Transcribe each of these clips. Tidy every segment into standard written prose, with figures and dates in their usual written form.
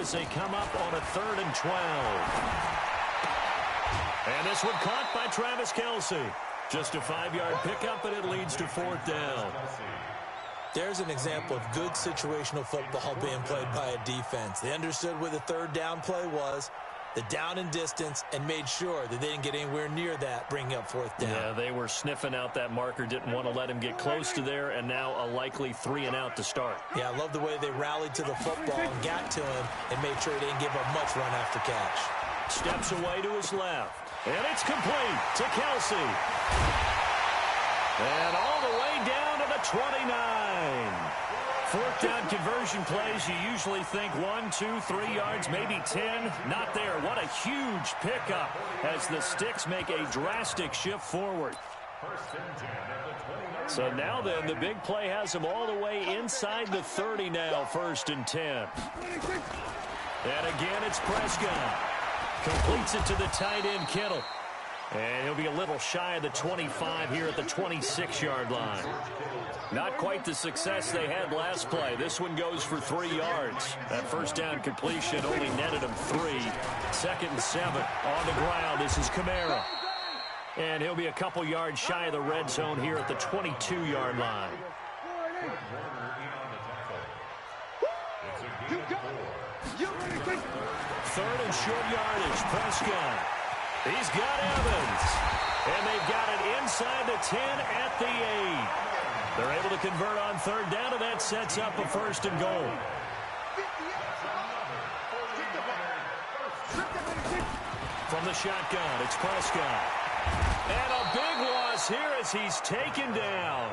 as they come up on a 3rd and 12. And this one caught by Travis Kelce. Just a 5-yard pickup, and it leads to 4th down. There's an example of good situational football being played by a defense. They understood where the 3rd down play was, the down and distance, and made sure that they didn't get anywhere near that, bringing up 4th down. Yeah, they were sniffing out that marker, didn't want to let him get close to there, and now a likely 3 and out to start. Yeah, I love the way they rallied to the football and got to him and made sure he didn't give up much run after catch. Steps away to his left, and it's complete to Kelce. And all the way down to the 29. 4th down conversion plays, you usually think 1, 2, 3 yards, maybe 10. Not there. What a huge pickup as the Sticks make a drastic shift forward. So now then, the big play has them all the way inside the 30 now, 1st and 10. And again, it's Prescott. Completes it to the tight end, Kittle. And he'll be a little shy of the 25 here at the 26-yard line. Not quite the success they had last play. This one goes for 3 yards. That 1st down completion only netted him 3. 2nd and 7 on the ground. This is Kamara. And he'll be a couple yards shy of the red zone here at the 22-yard line. 3rd and short yardage. Prescott. He's got Evans. And they've got it inside the 10 at the 8. They're able to convert on 3rd down, and that sets up a 1st and goal. From the shotgun, it's Prescott. And a big loss here as he's taken down.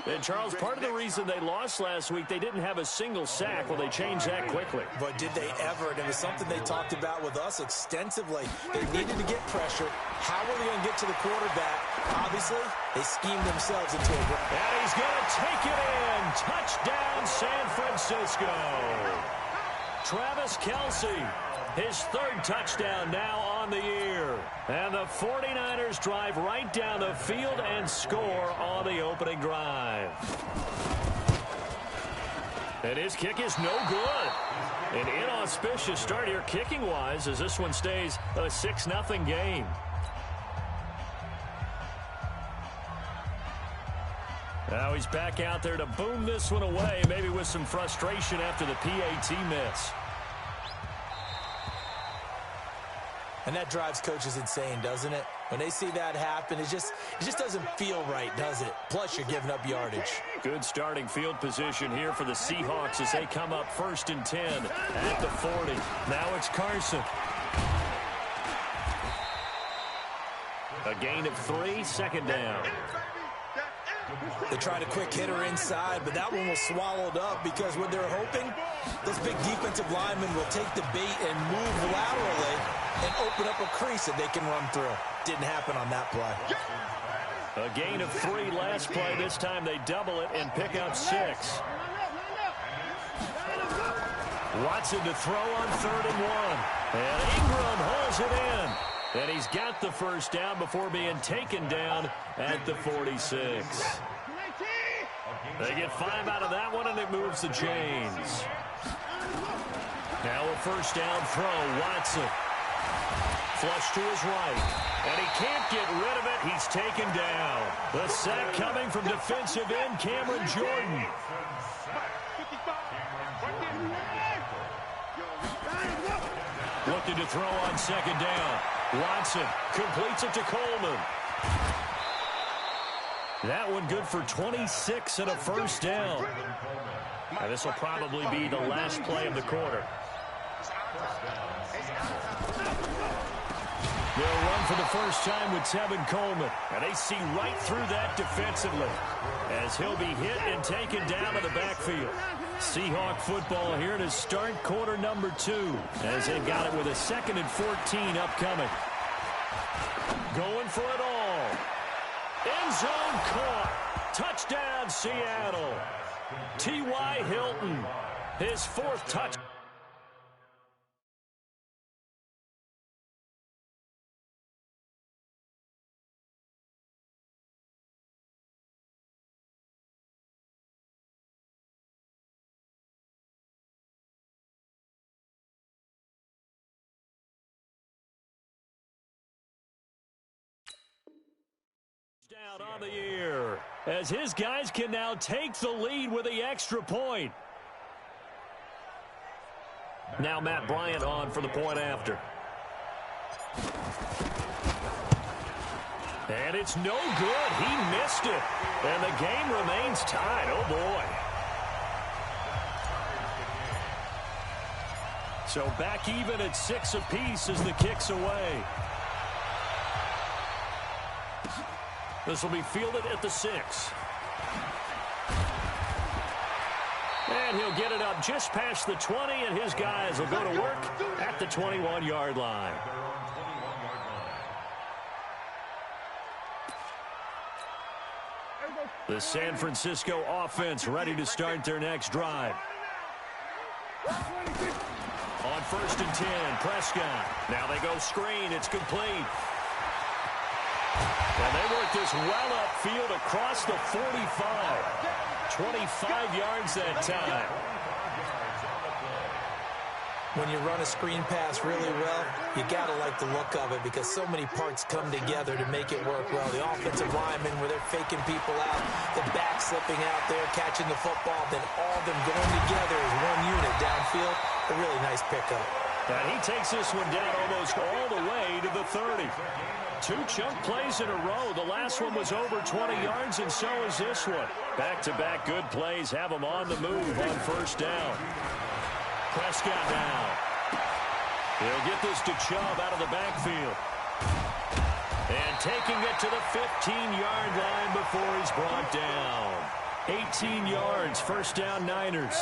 And, Charles, part of the reason they lost last week, they didn't have a single sack. Well, they changed that quickly. But did they ever? And it was something they talked about with us extensively. They needed to get pressure. How were they going to get to the quarterback? Obviously, they schemed themselves into a break. And he's going to take it in. Touchdown, San Francisco. Travis Kelce, his 3rd touchdown now on the year. And the 49ers drive right down the field and score on the opening drive. And his kick is no good. An inauspicious start here kicking-wise as this one stays a 6-0 game. Now he's back out there to boom this one away, maybe with some frustration after the PAT miss. And that drives coaches insane, doesn't it? When they see that happen, it just doesn't feel right, does it? Plus, you're giving up yardage. Good starting field position here for the Seahawks as they come up 1st and 10 at the 40. Now it's Carson. A gain of 3, 2nd down. They tried a quick hitter inside, but that one was swallowed up because what they're hoping, those big defensive linemen will take the bait and move laterally and open up a crease that they can run through. Didn't happen on that play. A gain of 3 last play. This time they double it and pick up 6. Watson to throw on 3rd and 1. And Ingram holds it in. And he's got the 1st down before being taken down at the 46. They get 5 out of that one, and it moves the chains. Now a 1st down throw. Watson. Flush to his right. And he can't get rid of it. He's taken down. The sack coming from defensive end Cameron Jordan. Looking to throw on 2nd down. Watson completes it to Coleman. That one good for 26 and a 1st down. And this will probably be the last play of the quarter. They'll run for the first time with Tevin Coleman. And they see right through that defensively as he'll be hit and taken down to the backfield. Seahawk football here to start quarter number 2 as they've got it with a 2nd and 14 upcoming. Going for it all. End zone caught. Touchdown, Seattle. T.Y. Hilton, his 4th touchdown. Out on the year, as his guys can now take the lead with the extra point. Now Matt Bryant on for the point after. And it's no good. He missed it. And the game remains tied. Oh, boy. So back even at 6 apiece as the kick's away. This will be fielded at the 6. And he'll get it up just past the 20, and his guys will go to work at the 21-yard line. The San Francisco offense ready to start their next drive. On 1st and 10, Prescott. Now they go screen. It's complete. And they work this well upfield across the 45. 25 yards that time. When you run a screen pass really well, you got to like the look of it because so many parts come together to make it work well. The offensive linemen, where they're faking people out, the back slipping out there, catching the football, then all of them going together as one unit downfield. A really nice pickup. And he takes this one down almost all the way to the 30. 2 chunk plays in a row. The last one was over 20 yards, and so is this one. Back-to-back good plays have him on the move on 1st down. Prescott now. He'll get this to Chubb out of the backfield. And taking it to the 15-yard line before he's brought down. 18 yards, 1st down Niners.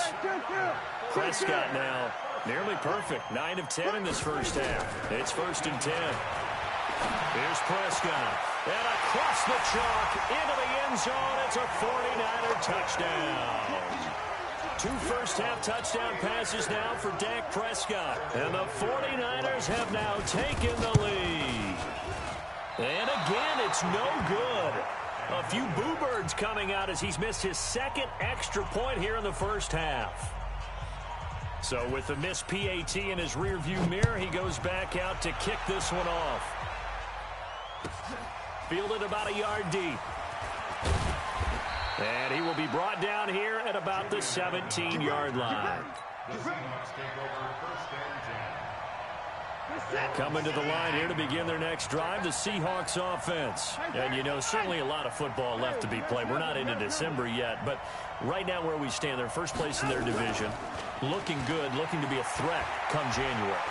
Prescott now, nearly perfect. 9 of 10 in this first half. It's 1st and 10. Here's Prescott. And across the chalk into the end zone. It's a 49er touchdown. 2 first-half touchdown passes now for Dak Prescott. And the 49ers have now taken the lead. And again, it's no good. A few boo birds coming out as he's missed his 2nd extra point here in the first half. So with the missed PAT in his rearview mirror, he goes back out to kick this one off. Fielded about a yard deep. And he will be brought down here at about the 17-yard line. Coming to the line here to begin their next drive, the Seahawks offense. And, you know, certainly a lot of football left to be played. We're not into December yet, but right now where we stand, they're first place in their division. Looking good, looking to be a threat come January.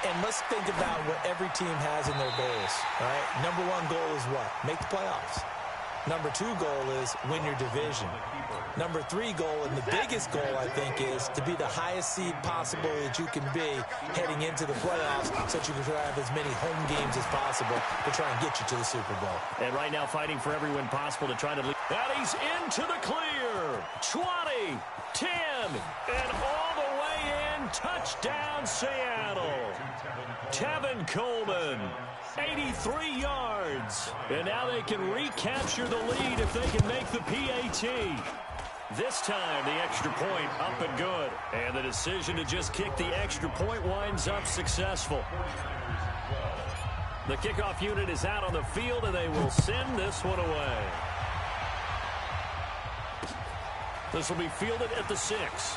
And let's think about what every team has in their goals, all right? Number 1 goal is what? Make the playoffs. Number 2 goal is win your division. Number 3 goal, and the biggest goal, I think, is to be the highest seed possible that you can be heading into the playoffs so that you can have as many home games as possible to try and get you to the Super Bowl. And right now fighting for every win possible to try to lead. And he's into the clear. 20, 10, and all the way in. Touchdown, Seattle. Tevin Coleman. 83 yards. And now they can recapture the lead if they can make the PAT. This time, the extra point up and good. And the decision to just kick the extra point winds up successful. The kickoff unit is out on the field, and they will send this one away. This will be fielded at the 6.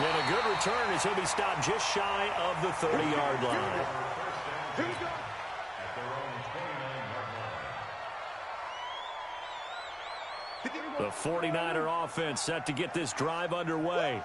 And a good return as he'll be stopped just shy of the 30-yard line. The 49er offense set to get this drive underway.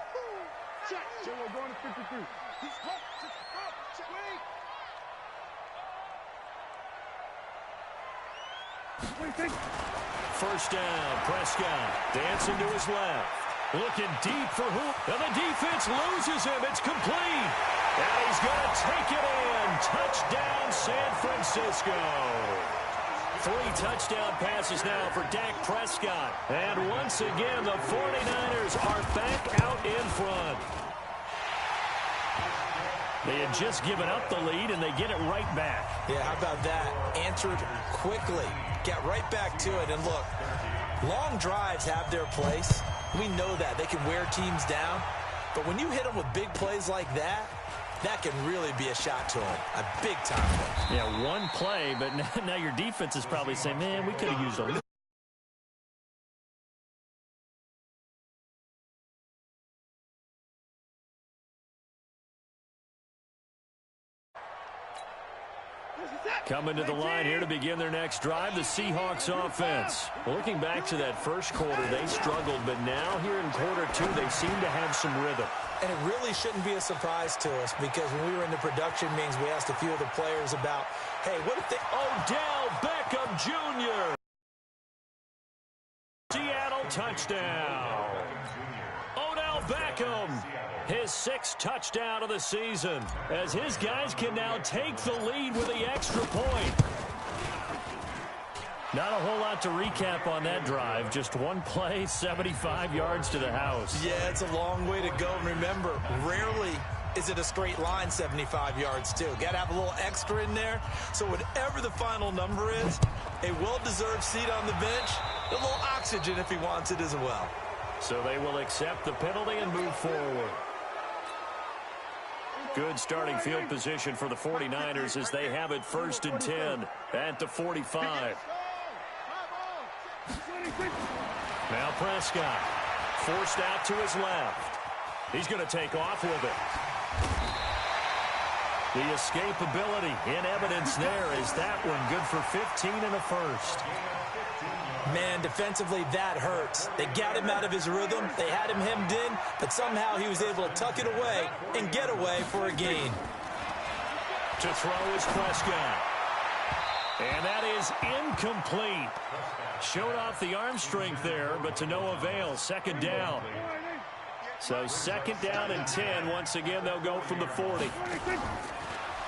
First down, Prescott dancing to his left. Looking deep for who? And the defense loses him. It's complete. And he's going to take it in. Touchdown, San Francisco. 3 touchdown passes now for Dak Prescott. And once again, the 49ers are back out in front. They had just given up the lead, and they get it right back. Yeah, how about that? Answered quickly. Get right back to it. And look, long drives have their place. We know that. They can wear teams down. But when you hit them with big plays like that, that can really be a shot to him. A big-time one. Yeah, one play, but now your defense is probably saying, man, we could have used a little. Coming to the line here to begin their next drive, the Seahawks offense. Well, looking back to that first quarter, they struggled, but now here in quarter two, they seem to have some rhythm. And it really shouldn't be a surprise to us because when we were in the production meetings, we asked a few of the players about, hey, what if they... Odell Beckham Jr. Seattle touchdown. Odell Beckham, his sixth touchdown of the season, as his guys can now take the lead with the extra point. Not a whole lot to recap on that drive. Just one play, 75 yards to the house. Yeah, it's a long way to go. And remember, rarely is it a straight line 75 yards, too. Got to have a little extra in there. So whatever the final number is, a well-deserved seat on the bench, a little oxygen if he wants it as well. So they will accept the penalty and move forward. Good starting field position for the 49ers as they have it 1st and 10 at the 45. Now Prescott forced out to his left. He's going to take off with it. The escapability in evidence there. Is that one good for 15 and a first? Man, defensively, that hurts. They got him out of his rhythm. They had him hemmed in, but somehow he was able to tuck it away and get away for a gain. To throw is Prescott. And that is incomplete. Showed off the arm strength there, but to no avail. Second down. So 2nd down and 10. Once again, they'll go from the 40.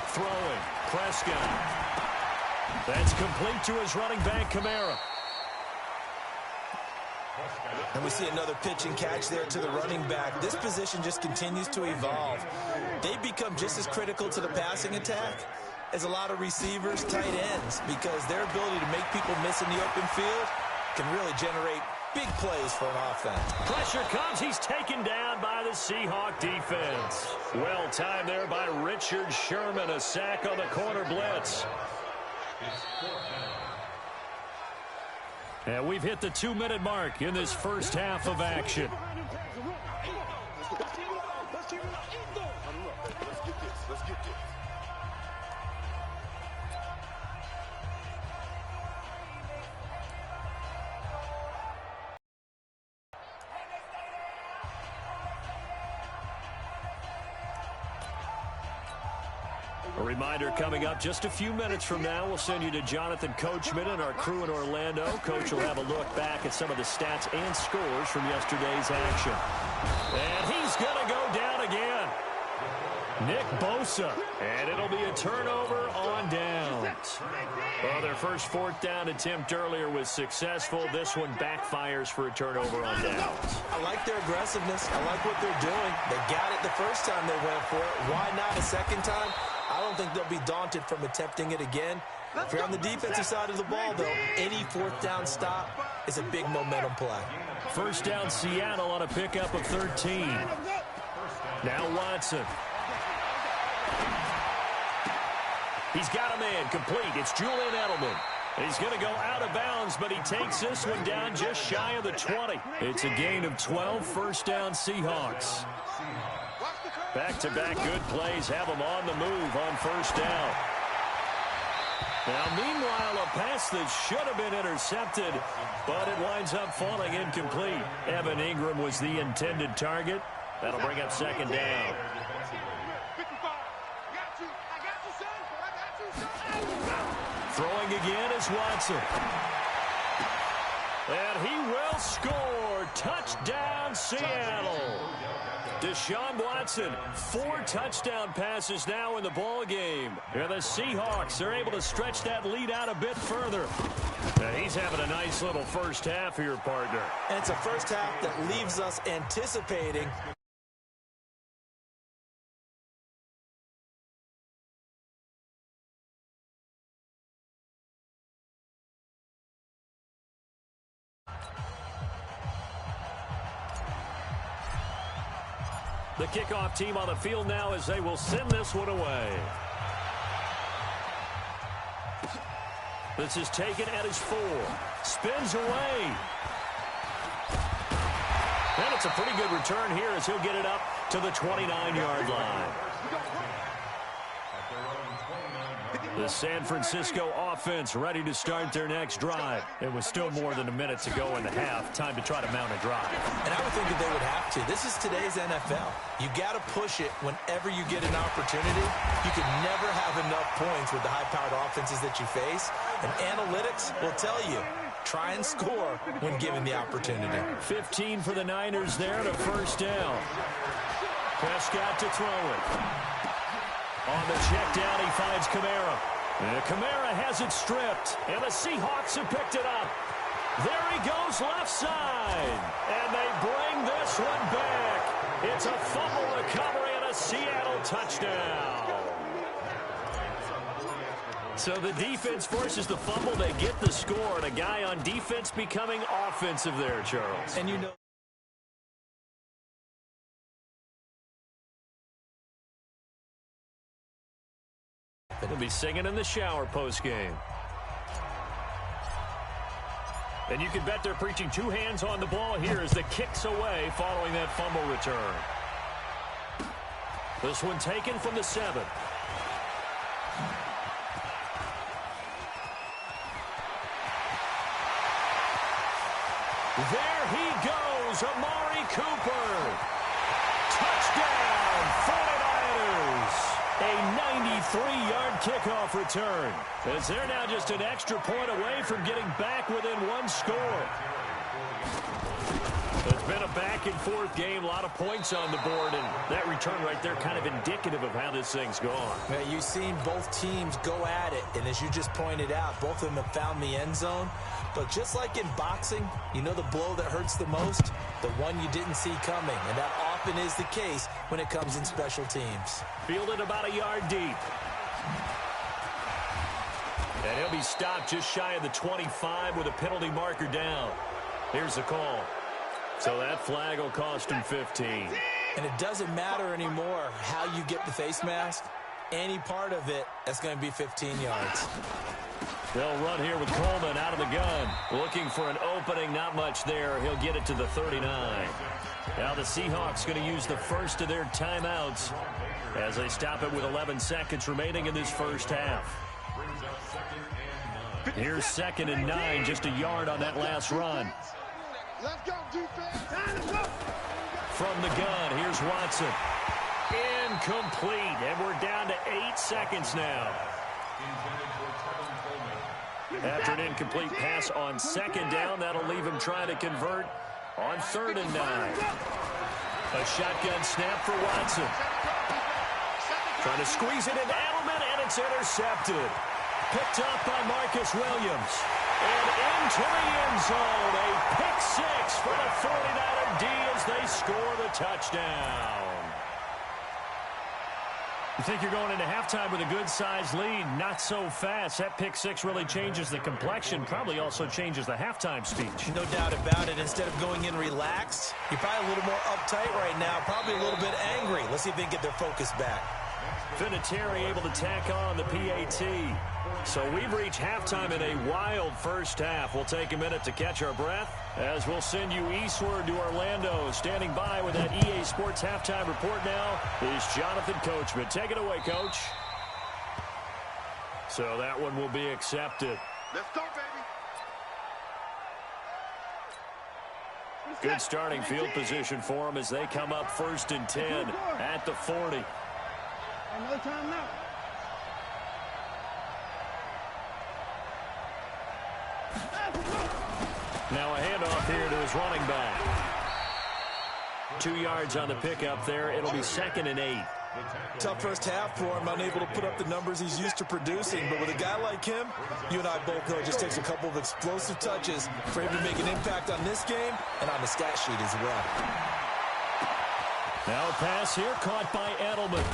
Throwing. Prescott. That's complete to his running back, Kamara. And we see another pitch and catch there to the running back. This position just continues to evolve. They become just as critical to the passing attack as a lot of receivers, tight ends, because their ability to make people miss in the open field can really generate big plays for an offense. Pressure comes. He's taken down by the Seahawk defense. Well timed there by Richard Sherman. A sack on the corner blitz. And we've hit the 2-minute mark in this first half of action. A reminder coming up just a few minutes from now, we'll send you to Jonathan Coachman and our crew in Orlando. Coach will have a look back at some of the stats and scores from yesterday's action. And he's going to go down again. Nick Bosa. And it'll be a turnover on downs. Well, their first 4th down attempt earlier was successful. This one backfires for a turnover on downs. I like their aggressiveness. I like what they're doing. They got it the first time they went for it. Why not a second time? I don't think they'll be daunted from attempting it again. If you're on the defensive side of the ball, though, any 4th down stop is a big momentum play. First down Seattle on a pickup of 13. Now Watson. He's got a man complete. It's Julian Edelman. He's going to go out of bounds, but he takes this one down just shy of the 20. It's a gain of 12, first down Seahawks. Back-to-back good plays have them on the move on first down. Now, meanwhile, a pass that should have been intercepted, but it winds up falling incomplete. Evan Ingram was the intended target. That'll bring up 2nd down. Throwing again is Watson. And he will score. Touchdown, Seattle. Deshaun Watson, 4 touchdown passes now in the ball game. And the Seahawks are able to stretch that lead out a bit further. And he's having a nice little first half here, partner. And it's a first half that leaves us anticipating The kickoff team on the field now as they will send this one away. This is taken at his 4. Spins away. And it's a pretty good return here as he'll get it up to the 29-yard line. The San Francisco offense ready to start their next drive. It was still more than a minute to go in the half. Time to try to mount a drive. And I would think that they would have to. This is today's NFL. You got to push it whenever you get an opportunity. You can never have enough points with the high-powered offenses that you face. And analytics will tell you, try and score when given the opportunity. 15 for the Niners there to first down. Prescott to throw it. On the check down, he finds Kamara. And Kamara has it stripped, and the Seahawks have picked it up. There he goes left side, and they bring this one back. It's a fumble recovery and a Seattle touchdown. So the defense forces the fumble. They get the score, and a guy on defense becoming offensive there, Charles. And you know, he'll be singing in the shower post-game. And you can bet they're preaching 2 hands on the ball here as the kick's away following that fumble return. This one taken from the 7. There he goes, Amari Cooper. Touchdown, 49ers. A 93-yard kickoff return. As they're now just an extra point away from getting back within 1 score. It's been a back-and-forth game, a lot of points on the board, and that return right there kind of indicative of how this thing's gone. Yeah, you've seen both teams go at it, and as you just pointed out, both of them have found the end zone. But just like in boxing, you know the blow that hurts the most? The one you didn't see coming, and that often is the case when it comes in special teams. Fielded about a yard deep. And he'll be stopped just shy of the 25 with a penalty marker down. Here's the call. So that flag will cost him 15. And it doesn't matter anymore how you get the face mask. Any part of it, that's going to be 15 yards. They'll run here with Coleman out of the gun. Looking for an opening, not much there. He'll get it to the 39. Now the Seahawks going to use the first of their timeouts as they stop it with 11 seconds remaining in this first half. Here's 2nd and 9, just a yard on that last run. Let's go, defense. Time to go. From the gun, here's Watson. Incomplete, and we're down to 8 seconds now. After an incomplete pass on 2nd down, that'll leave him trying to convert on 3rd and 9. A shotgun snap for Watson. Trying to squeeze it into Edelman, and it's intercepted. Picked up by Marcus Williams. And into the end zone, a pick 6 for the 49er D as they score the touchdown. You think you're going into halftime with a good-sized lead? Not so fast. That pick 6 really changes the complexion, probably also changes the halftime speech. No doubt about it. Instead of going in relaxed, you're probably a little more uptight right now, probably a little bit angry. Let's see if they can get their focus back. Vinatieri able to tack on the PAT. So we've reached halftime in a wild first half. We'll take a minute to catch our breath as we'll send you eastward to Orlando. Standing by with that EA Sports halftime report now is Jonathan Coachman. Take it away, Coach. So that one will be accepted. Let's go, baby. Good starting field position for them as they come up 1st and 10 at the 40. Another time now. Now a handoff here to his running back. 2 yards on the pickup there. It'll be 2nd and 8. Tough first half for him, unable to put up the numbers he's used to producing. But with a guy like him, you and I both know it just takes a couple of explosive touches for him to make an impact on this game and on the stat sheet as well. Now a pass here caught by Edelman.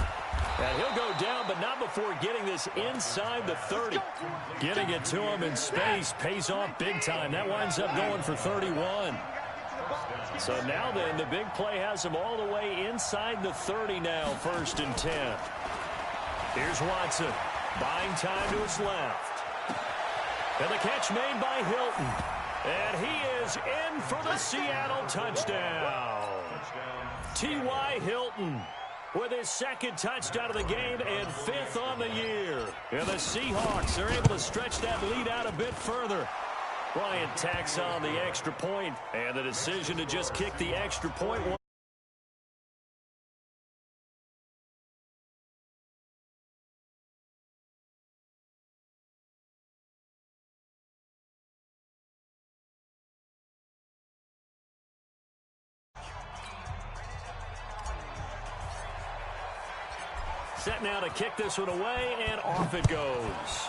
And he'll go down, but not before getting this inside the 30. Getting it to him in space pays off big time. That winds up going for 31. So now then, the big play has him all the way inside the 30 now, 1st and 10. Here's Watson, buying time to his left. And the catch made by Hilton. And he is in for the Seattle touchdown. T.Y. Hilton with his 2nd touchdown of the game and 5th on the year. And the Seahawks are able to stretch that lead out a bit further. Bryant tacks on the extra point, and the decision to just kick the extra point. Set now to kick this one away, and off it goes.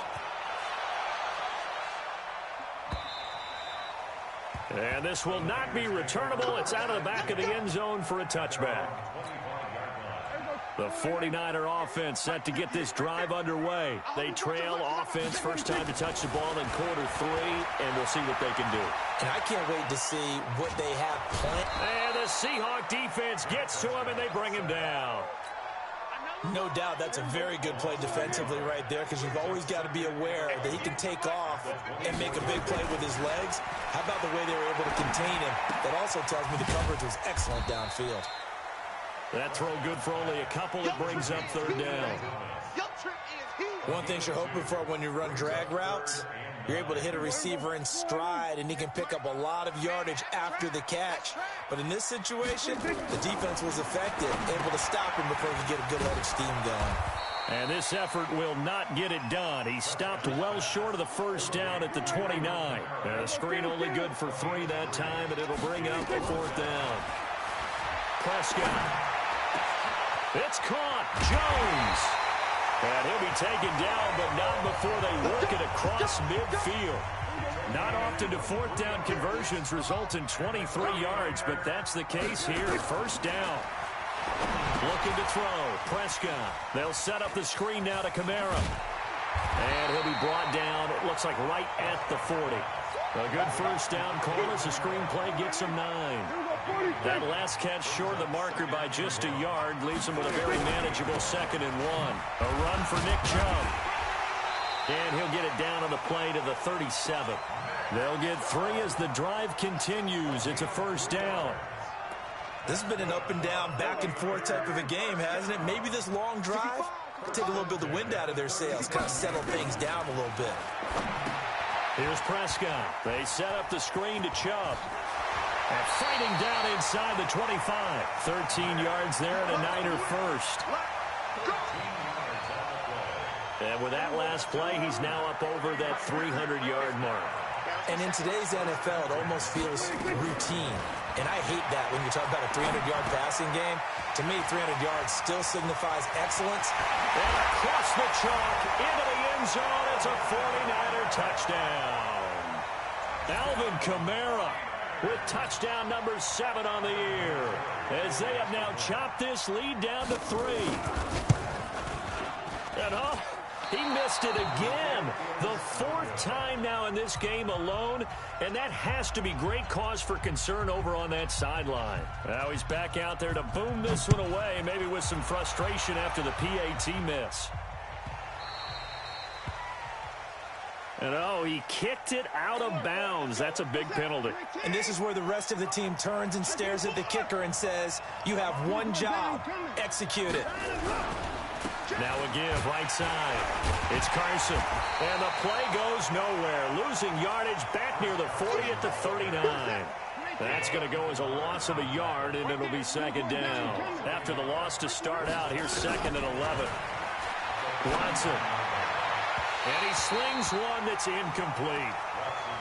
And this will not be returnable. It's out of the back of the end zone for a touchback. The 49er offense set to get this drive underway. They trail offense, first time to touch the ball in quarter 3, and we'll see what they can do. And I can't wait to see what they have planned. And the Seahawk defense gets to him, and they bring him down. No doubt that's a very good play defensively right there, because you've always got to be aware that he can take off and make a big play with his legs. How about the way they were able to contain him? That also tells me the coverage was excellent downfield. That throw good for only a couple. It brings up 3rd down. One thing you're hoping for when you run drag routes, you're able to hit a receiver in stride, and he can pick up a lot of yardage after the catch. But in this situation, the defense was effective, able to stop him before he could get a good let of steam going. And this effort will not get it done. He stopped well short of the 1st down at the 29. And a screen only good for 3 that time, and it'll bring up the 4th down. Prescott. It's caught. Jones. And he'll be taken down, but not before they work it across midfield. Not often do 4th down conversions result in 23 yards, but that's the case here at 1st down. Looking to throw. Prescott. They'll set up the screen now to Kamara. And he'll be brought down, it looks like right at the 40. A good 1st down call as the screenplay gets him 9. That last catch short of the marker by just a yard leaves him with a very manageable 2nd and 1. A run for Nick Chubb. And he'll get it down on the play to the 37. They'll get 3 as the drive continues. It's a 1st down. This has been an up and down, back and forth type of a game, hasn't it? Maybe this long drive will take a little bit of the wind out of their sails, kind of settle things down a little bit. Here's Prescott. They set up the screen to Chubb. And fighting down inside the 25. 13 yards there and a Niner 1st. And with that last play, he's now up over that 300-yard mark. And in today's NFL, it almost feels routine. And I hate that when you talk about a 300-yard passing game. To me, 300 yards still signifies excellence. And across the chalk, into the end zone, it's a 49er touchdown. Alvin Kamara with touchdown number 7 on the year, as they have now chopped this lead down to 3. And he missed it again. The 4th time now in this game alone, and that has to be great cause for concern over on that sideline. Now he's back out there to boom this one away, maybe with some frustration after the PAT miss. And he kicked it out of bounds. That's a big penalty. And this is where the rest of the team turns and stares at the kicker and says, you have one job, execute it. Now a give, right side. It's Carson. And the play goes nowhere. Losing yardage back near the 40 at the 39. That's going to go as a loss of a yard, and it'll be 2nd down. After the loss to start out, here's 2nd and 11. Watson. And he slings one that's incomplete.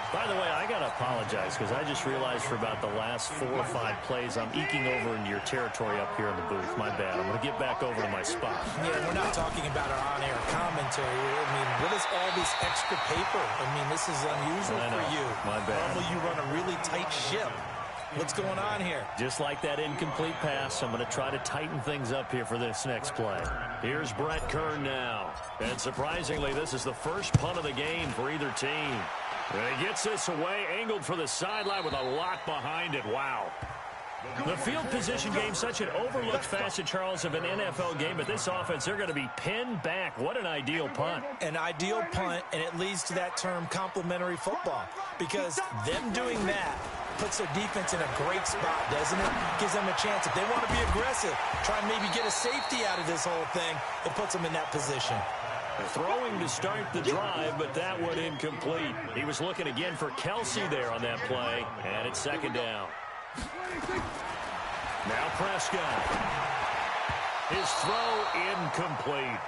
By the way, I got to apologize because I just realized for about the last 4 or 5 plays I'm eking over into your territory up here in the booth. My bad. I'm going to get back over to my spot. Yeah, we're not talking about our on-air commentary. I mean, what is all this extra paper? I mean, this is unusual for you. My bad. Normally you run a really tight ship. What's going on here? Just like that incomplete pass, I'm going to try to tighten things up here for this next play. Here's Brett Kern now. And surprisingly, this is the first punt of the game for either team. And he gets this away, angled for the sideline with a lot behind it. Wow. The field position game, such an overlooked facet, Charles, of an NFL game, but this offense, they're going to be pinned back. What an ideal punt. An ideal punt, and it leads to that term complementary football, because them doing that puts their defense in a great spot, doesn't it? Gives them a chance. If they want to be aggressive, try and maybe get a safety out of this whole thing, it puts them in that position. Throwing to start the drive, but that one incomplete. He was looking again for Kelsey there on that play, and it's second down. Now Prescott. His throw incomplete.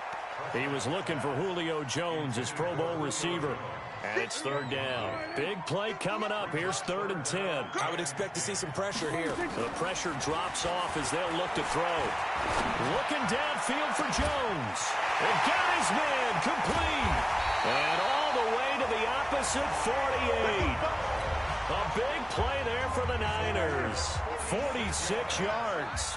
He was looking for Julio Jones, his Pro Bowl receiver. And it's third down. Big play coming up. Here's 3rd and 10. I would expect to see some pressure here. The pressure drops off as they'll look to throw. Looking downfield for Jones. And got his man complete. And all the way to the opposite 48. A big play there for the Niners. 46 yards.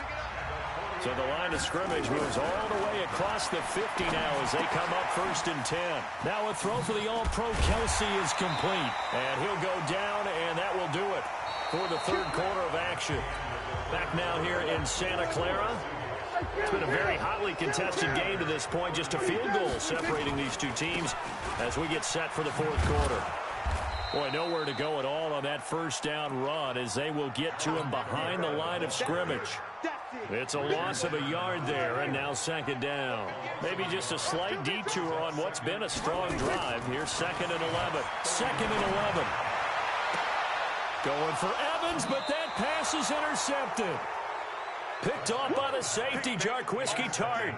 So the line of scrimmage moves all the way across the 50 now as they come up 1st and 10. Now a throw for the All-Pro Kelsey is complete. And he'll go down, and that will do it for the 3rd quarter of action. Back now here in Santa Clara. It's been a very hotly contested game to this point. Just a field goal separating these two teams as we get set for the 4th quarter. Boy, nowhere to go at all on that 1st down run as they will get to him behind the line of scrimmage. It's a loss of a yard there, and now 2nd down. Maybe just a slight detour on what's been a strong drive. Here's 2nd and 11. 2nd and 11. Going for Evans, but that pass is intercepted. Picked off by the safety, Jarquiski Tart.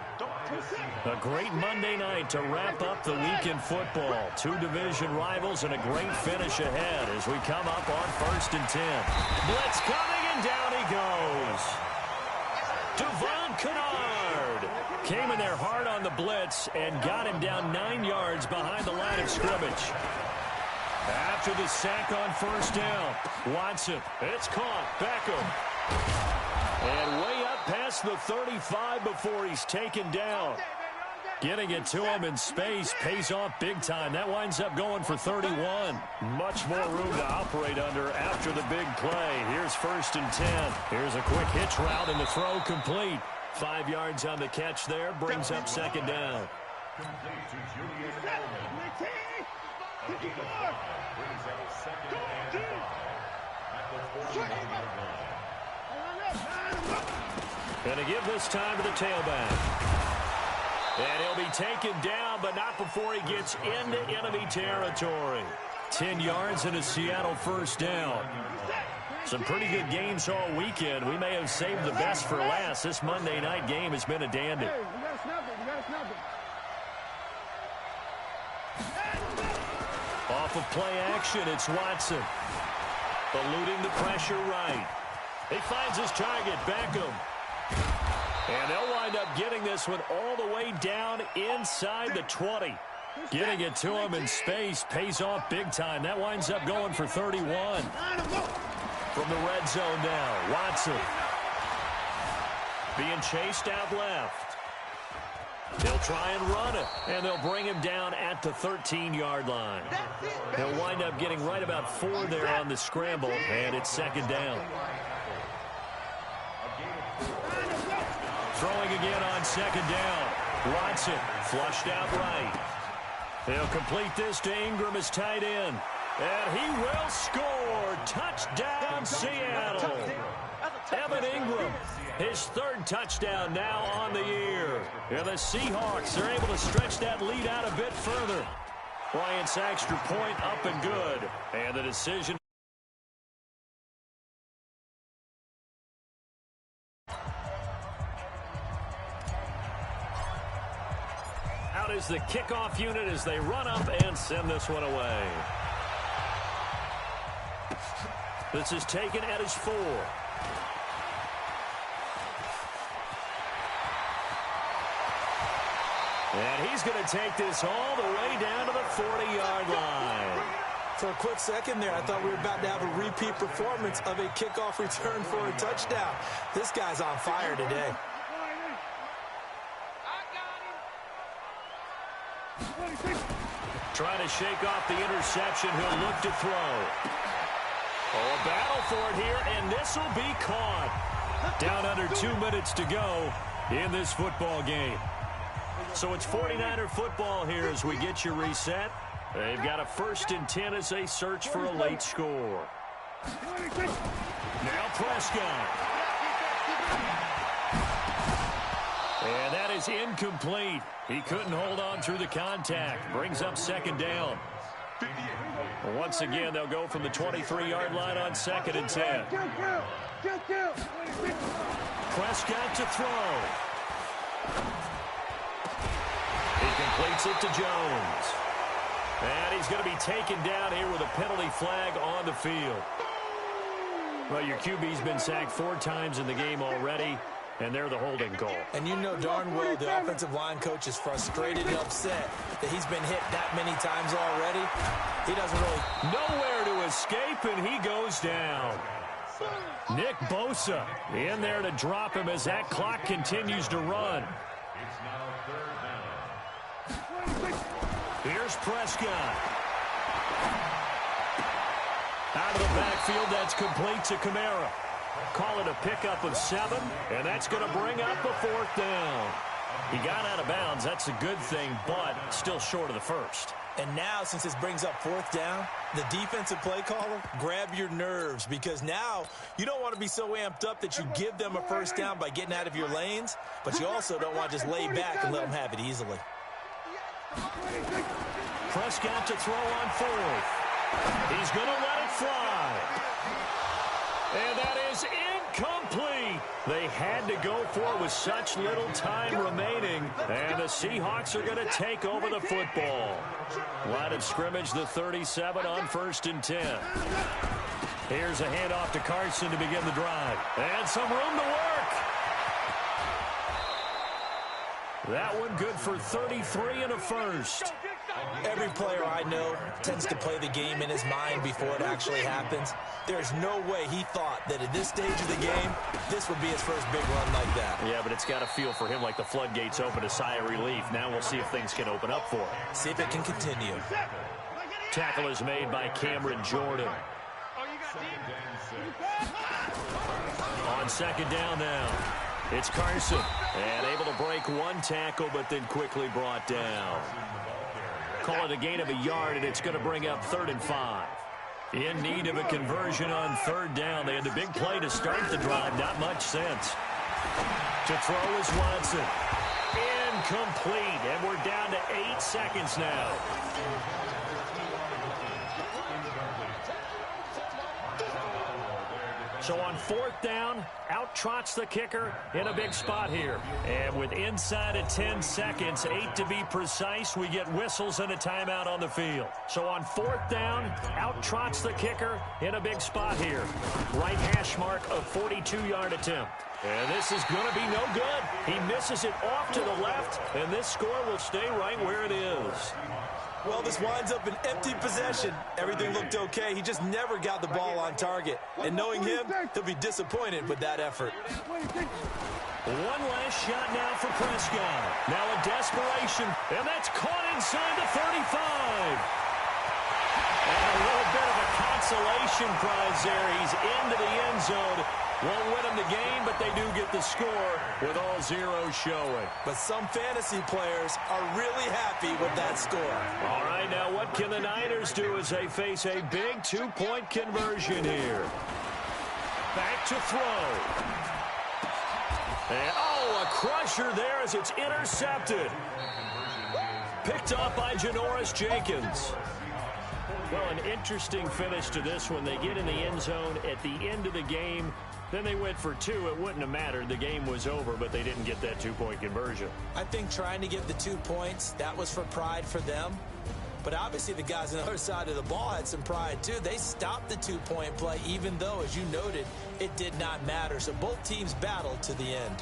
A great Monday night to wrap up the week in football. 2 division rivals and a great finish ahead as we come up on 1st and 10. Blitz coming, and down he goes. Devon Kennard came in there hard on the blitz and got him down 9 yards behind the line of scrimmage. After the sack on 1st down, Watson, it's caught, Beckham. And way up past the 35 before he's taken down. Getting it to him in space pays off big time. That winds up going for 31. Much more room to operate under after the big play. Here's 1st and 10. Here's a quick hitch route and the throw complete. 5 yards on the catch there. Brings up 2nd down. Gonna give this time to the tailback. And he'll be taken down, but not before he gets into enemy territory. 10 yards and a Seattle 1st down. Some pretty good games all weekend. We may have saved the best for last. This Monday night game has been a dandy. Hey, you gotta snap it. You gotta snap it. Off of play action, it's Watson. Eluding the pressure right. He finds his target, Beckham. And they'll wind up getting this one all the way down inside the 20. Getting it to him in space pays off big time. That winds up going for 31. From the red zone now, Watson. Being chased out left. They'll try and run it, and they'll bring him down at the 13-yard line. He'll wind up getting right about 4 there on the scramble, and it's 2nd down. Throwing again on 2nd down. Watson flushed out right. He'll complete this to Ingram as tight end. And he will score. Touchdown, Seattle. Evan Ingram, his 3rd touchdown now on the year. And the Seahawks are able to stretch that lead out a bit further. Bryant's extra point up and good. And the decision. Out is the kickoff unit as they run up and send this one away. This is taken at his 4. And he's going to take this all the way down to the 40-yard line. For a quick second there, I thought we were about to have a repeat performance of a kickoff return for a touchdown. This guy's on fire today. Trying to shake off the interception. He'll look to throw. Oh, a battle for it here, and this will be caught. Down under 2 minutes to go in this football game. So it's 49er football here as we get you reset. They've got a 1st and 10 as they search for a late score. Now Prescott. And that is incomplete. He couldn't hold on through the contact. Brings up 2nd down. Once again, they'll go from the 23-yard line on 2nd and 10. Prescott to throw. He completes it to Jones. And he's going to be taken down here with a penalty flag on the field. Well, your QB's been sacked 4 times in the game already, and they're the holding call. And you know darn well the offensive line coach is frustrated and upset that he's been hit that many times already. He doesn't really... Nowhere to escape, and he goes down. Nick Bosa in there to drop him as that clock continues to run. Here's Prescott. Out of the backfield, that's complete to Kamara. Call it a pickup of 7, and that's going to bring up a 4th down. He got out of bounds. That's a good thing, but still short of the 1st. And now, since this brings up 4th down, the defensive play caller, grab your nerves, because now you don't want to be so amped up that you give them a 1st down by getting out of your lanes, but you also don't want to just lay back and let them have it easily. Prescott to throw on 4th. He's going to let it fly. And that is incomplete. They had to go for it with such little time remaining. And the Seahawks are going to take over the football. Line of scrimmage, the 37 on 1st and 10. Here's a handoff to Carson to begin the drive. And some room to work. That one good for 33 and a 1st. Every player I know tends to play the game in his mind before it actually happens. There's no way he thought that at this stage of the game, this would be his first big run like that. Yeah, but it's got to feel for him like the floodgates open, a sigh of relief. Now we'll see if things can open up for him. See if it can continue. Tackle is made by Cameron Jordan. On 2nd down now. It's Carson. And able to break 1 tackle, but then quickly brought down. Call it a gain of a yard, and it's going to bring up 3rd and 5. In need of a conversion on 3rd down. They had the big play to start the drive. Not much sense. To throw is Watson. Incomplete, and we're down to 8 seconds now. So on 4th down, out trots the kicker in a big spot here. And with inside of 10 seconds, 8 to be precise, we get whistles and a timeout on the field. So on 4th down, out trots the kicker in a big spot here. Right hash mark of 42-yard attempt. And this is going to be no good. He misses it off to the left, and this score will stay right where it is. Well, this winds up an empty possession. Everything looked okay. He just never got the ball on target. And knowing him, he'll be disappointed with that effort. One last shot now for Prescott. Now a desperation, and that's caught inside the 35. And a little bit of a consolation prize there. He's into the end zone. Won't win them the game, but they do get the score with all zeros showing. But some fantasy players are really happy with that score. All right, now what can the Niners do as they face a big 2-point conversion here? Back to throw. And, oh, a crusher there as it's intercepted. Picked up by Janoris Jenkins. Well, an interesting finish to this one. They get in the end zone at the end of the game. Then they went for 2. It wouldn't have mattered. The game was over, but they didn't get that 2-point conversion. I think trying to get the 2 points, that was for pride for them. But obviously the guys on the other side of the ball had some pride too. They stopped the 2-point play, even though, as you noted, it did not matter. So both teams battled to the end.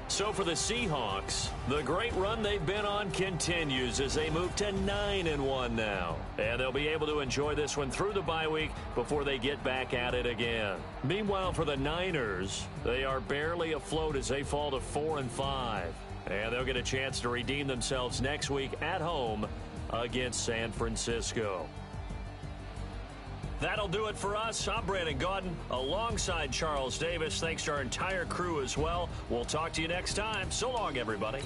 So for the Seahawks, the great run they've been on continues as they move to 9-1 now. And they'll be able to enjoy this one through the bye week before they get back at it again. Meanwhile, for the Niners, they are barely afloat as they fall to 4-5. And they'll get a chance to redeem themselves next week at home against San Francisco. That'll do it for us. I'm Brandon Gaudin alongside Charles Davis. Thanks to our entire crew as well. We'll talk to you next time. So long, everybody.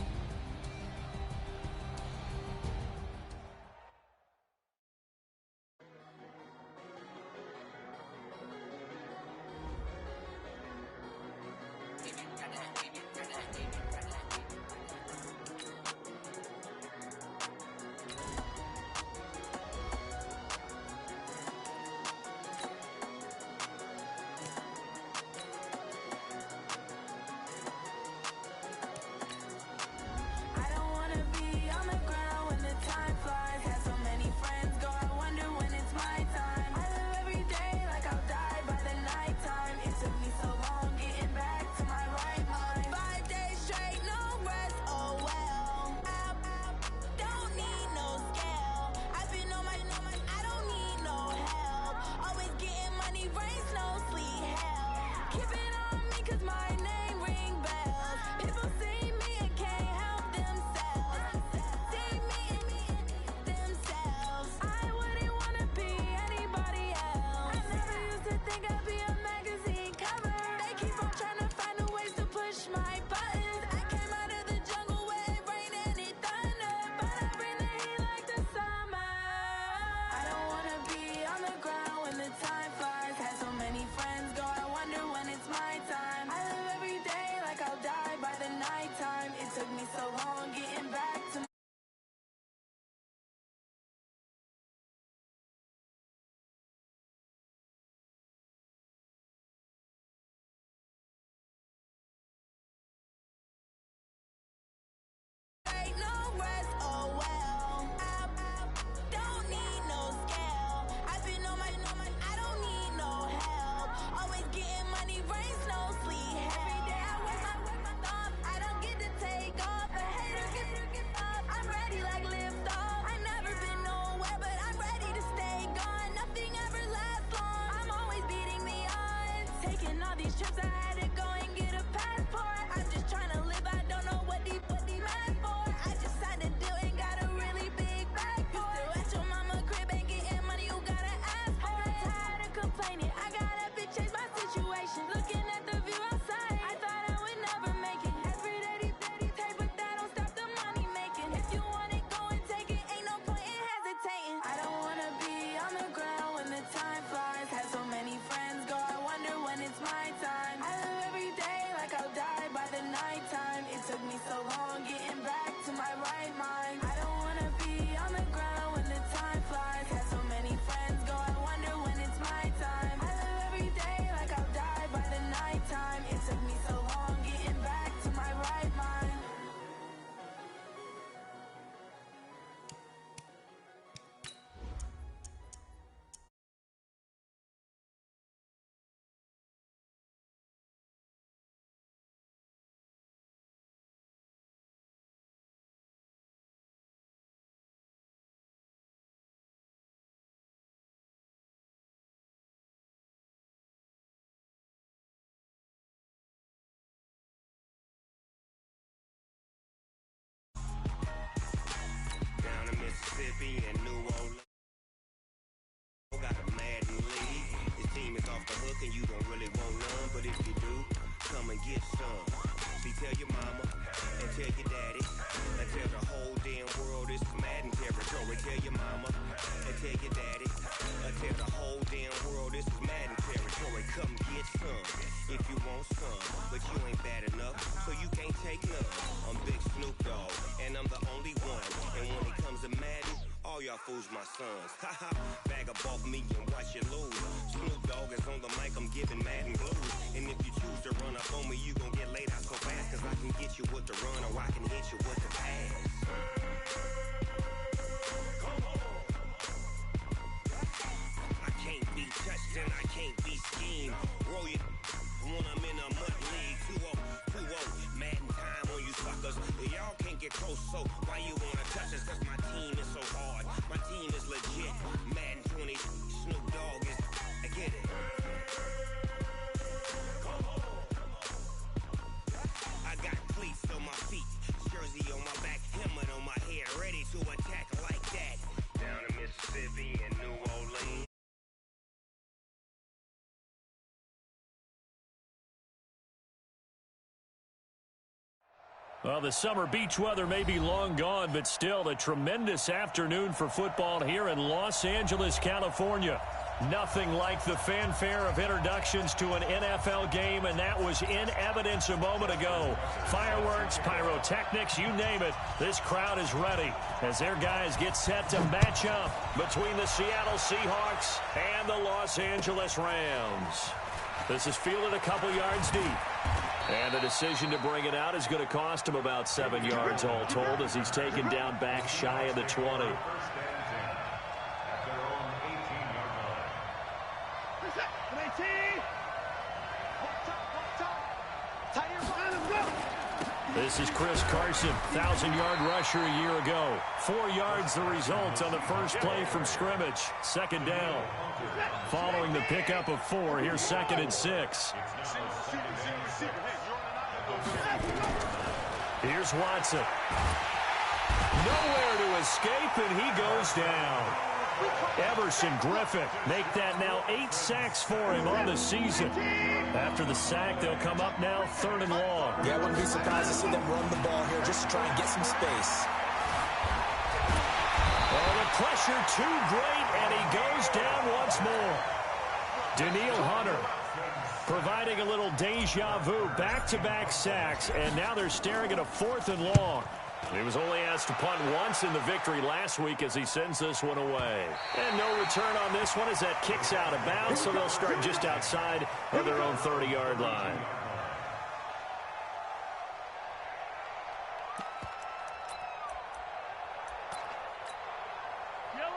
Mississippi and New Orleans got a Madden league. This team is off the hook and you don't really want none, but if you do, come and get some. See, tell your mama and tell your daddy and tell the whole damn world this is Madden territory. Tell your mama and tell your daddy and tell the whole damn world this is Madden territory. Come get some if you want some, but you ain't bad enough, so you can't take none. I'm Big Snoop Dogg and I'm the only one, and when it comes to Madden, all y'all fools my sons. Haha, bag up off me and watch you lose. Snoop Dogg is on the mic, I'm giving Madden blues. And if you choose to run up on me, you gon' get laid out so fast, cause I can get you with the run or I can hit you with the pass. Come on. I can't be touched and I can't be schemed. Roll you when I'm in a mud league. 2-0, 2-0, Madden time on you suckers. Y'all can't get close, so why you wanna touch us? Cause my team is so hard. My team is legit. Madden 20, Snoop Dogg is, I get it. Come on. I got cleats on my feet, jersey on my back, helmet on my head, ready to attack like that. Down in Mississippi and New Orleans. Well, the summer beach weather may be long gone, but still a tremendous afternoon for football here in Los Angeles, California. Nothing like the fanfare of introductions to an NFL game, and that was in evidence a moment ago. Fireworks, pyrotechnics, you name it. This crowd is ready as their guys get set to match up between the Seattle Seahawks and the Los Angeles Rams. This is fielded a couple yards deep. And the decision to bring it out is going to cost him about 7 yards all told as he's taken down back shy of the 20. This is Chris Carson, 1,000-yard rusher a year ago. 4 yards the result on the first play from scrimmage. Second down. Following the pickup of 4, here's 2nd and 6. Here's Watson. Nowhere to escape, and he goes down. Everson Griffin make that now 8 sacks for him on the season. After the sack, they'll come up now 3rd and long. Yeah, I wouldn't be surprised to see them run the ball here just to try and get some space. Oh, the pressure too great, and he goes down once more. Danielle Hunter providing a little deja vu, back-to-back sacks, and now they're staring at a 4th and long. He was only asked to punt once in the victory last week as he sends this one away. And no return on this one as that kicks out of bounds, so they'll start just outside of their own 30-yard line.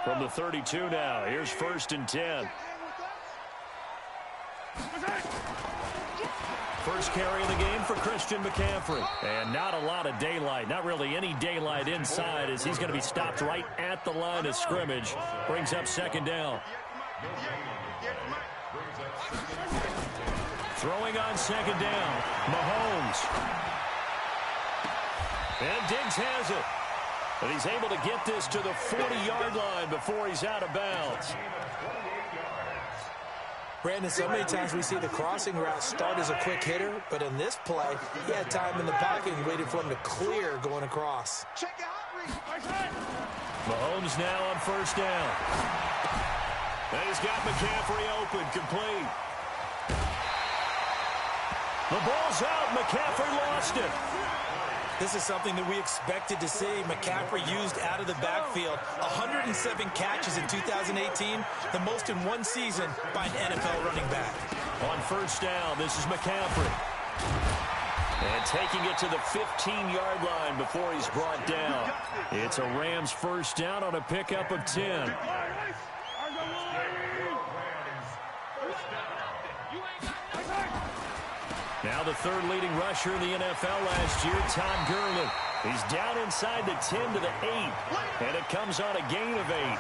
From the 32 now, here's 1st and 10. First carry of the game for Christian McCaffrey. And not a lot of daylight, not really any daylight inside as he's going to be stopped right at the line of scrimmage. Brings up 2nd down. Throwing on 2nd down, Mahomes. And Diggs has it. But he's able to get this to the 40-yard line before he's out of bounds. Brandon, so many times we see the crossing route start as a quick hitter, but in this play, he had time in the pocket and waited for him to clear going across. Mahomes now on 1st down. And he's got McCaffrey open, complete. The ball's out. McCaffrey lost it. This is something that we expected to see. McCaffrey used out of the backfield. 107 catches in 2018, the most in one season by an NFL running back. On 1st down, this is McCaffrey. And taking it to the 15-yard line before he's brought down. It's a Rams 1st down on a pickup of 10. Now the 3rd leading rusher in the NFL last year, Todd Gurley. He's down inside the 10 to the 8, and it comes on a gain of 8.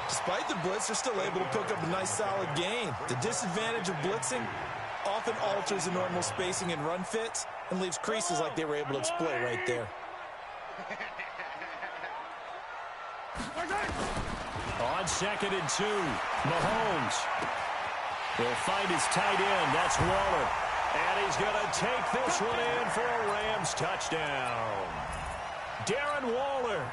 Despite the blitz, they're still able to pick up a nice solid gain. The disadvantage of blitzing often alters the normal spacing and run fits and leaves creases like they were able to exploit right there. On 2nd and 2, Mahomes. He'll find his tight end. That's Waller. And he's going to take this one in for a Rams touchdown. Darren Waller,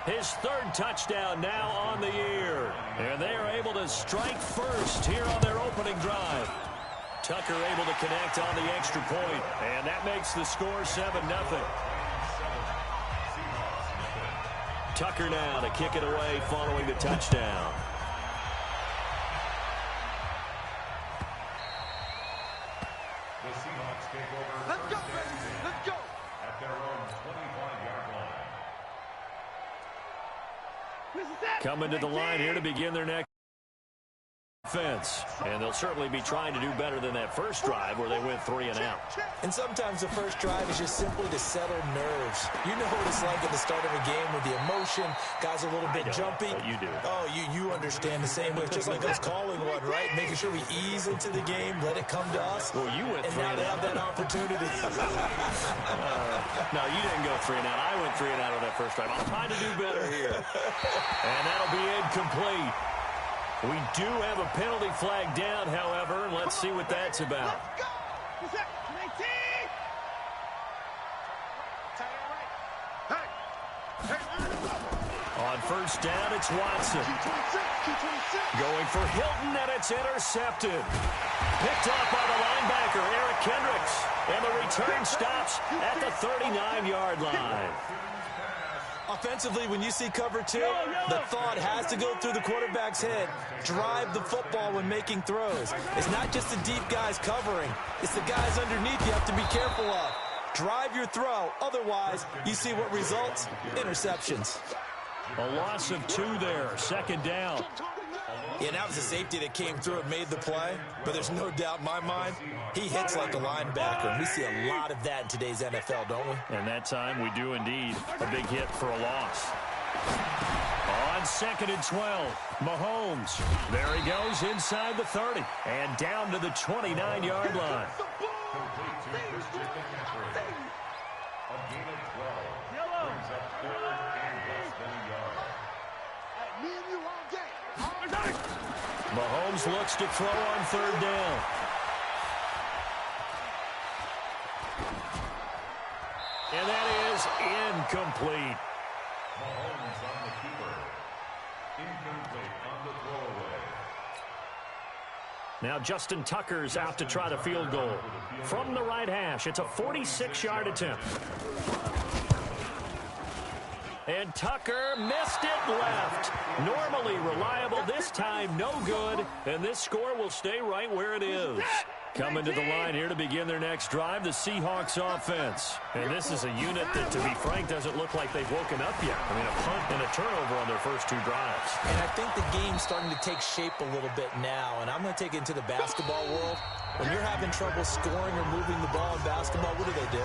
his 3rd touchdown now on the year. And they are able to strike first here on their opening drive. Tucker able to connect on the extra point. And that makes the score 7-0. Tucker now to kick it away following the touchdown. Let's go, baby. Let's go. At their own 25-yard line. Coming to the line here to begin their next offense. And they'll certainly be trying to do better than that first drive where they went 3 and out. And sometimes the first drive is just simply to settle nerves. You know what it's like at the start of a game with the emotion, guys are a little bit jumpy. You do. Oh, you understand the same way. It's just like us calling one, right? Making sure we ease into the game, let it come to us. Well, you went and 3 now and they out. have that opportunity. No, you didn't go 3 and out. I went 3 and out on that first drive. I'm trying to do better here. And that'll be incomplete. We do have a penalty flag down, however, and let's see what that's about. On first down, it's Watson. Going for Hilton, and it's intercepted. Picked up by the linebacker, Eric Kendricks. And the return stops at the 39-yard line. Offensively, when you see cover two, the thought has to go through the quarterback's head. Drive the football when making throws. It's not just the deep guys covering. It's the guys underneath you have to be careful of. Drive your throw. Otherwise, you see what results? Interceptions. A loss of 2 there. Second down. Yeah, that was a safety that came through and made the play. But there's no doubt in my mind, he hits like a linebacker. And we see a lot of that in today's NFL, don't we? And that time we do indeed. A big hit for a loss. On second and 12, Mahomes. There he goes inside the 30. And down to the 29-yard line. Mahomes looks to throw on third down. And that is incomplete. Mahomes on the keeper. Incomplete on the throwaway. Now Justin Tucker's out to try the field goal. From the right hash, it's a 46-yard attempt. And Tucker missed it left. Normally reliable, this time no good. And this score will stay right where it is. Coming to the line here to begin their next drive, the Seahawks offense. And this is a unit that, to be frank, doesn't look like they've woken up yet. I mean, a punt and a turnover on their first 2 drives. And I think the game's starting to take shape a little bit now. And I'm going to take it into the basketball world. When you're having trouble scoring or moving the ball in basketball, what do?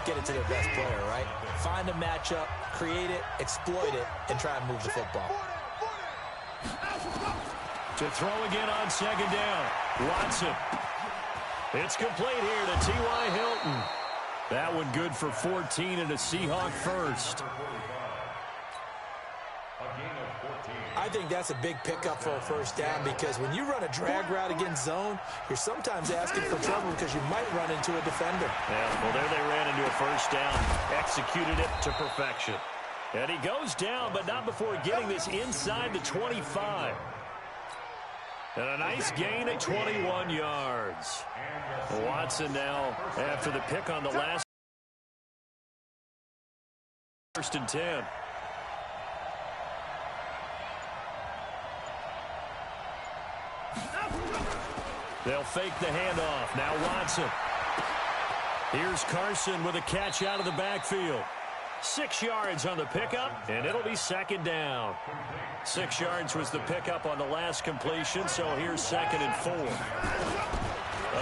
Get it to their best player, right? Find a matchup, create it, exploit it, and try and move the football. To throw again on second down, Watson. It's complete here to T.Y. Hilton. That one good for 14 and a Seahawk first. I think that's a big pickup for a first down because when you run a drag route against zone, you're sometimes asking for trouble because you might run into a defender. Yeah, well, there they ran into a first down. Executed it to perfection. And he goes down, but not before getting this inside the 25. And a nice gain at 21 yards. Watson now after the pick on the last first and 10. They'll fake the handoff. Now Watson. Here's Carson with a catch out of the backfield. 6 yards on the pickup, and it'll be second down. 6 yards was the pickup on the last completion, so here's second and 4.